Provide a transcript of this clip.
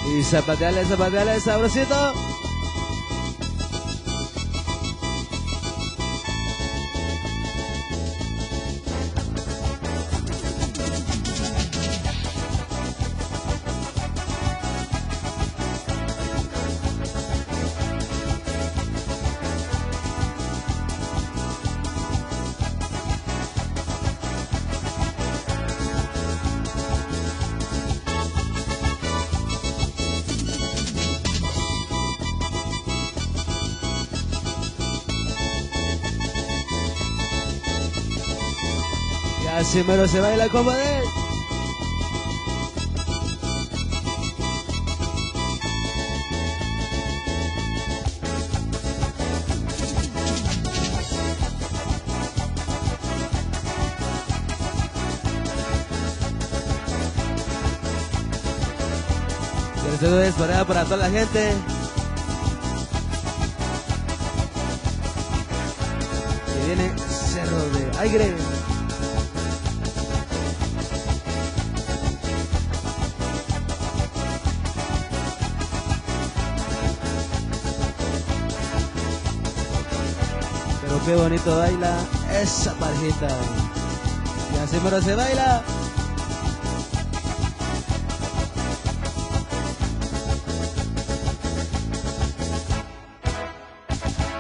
Y zapateale, zapateale, sabrosito. Así mero se baila, compadre. Felicidades para toda la gente. Que viene Cerro de Aire. Pero qué bonito baila esa parejita. Y así mero se baila.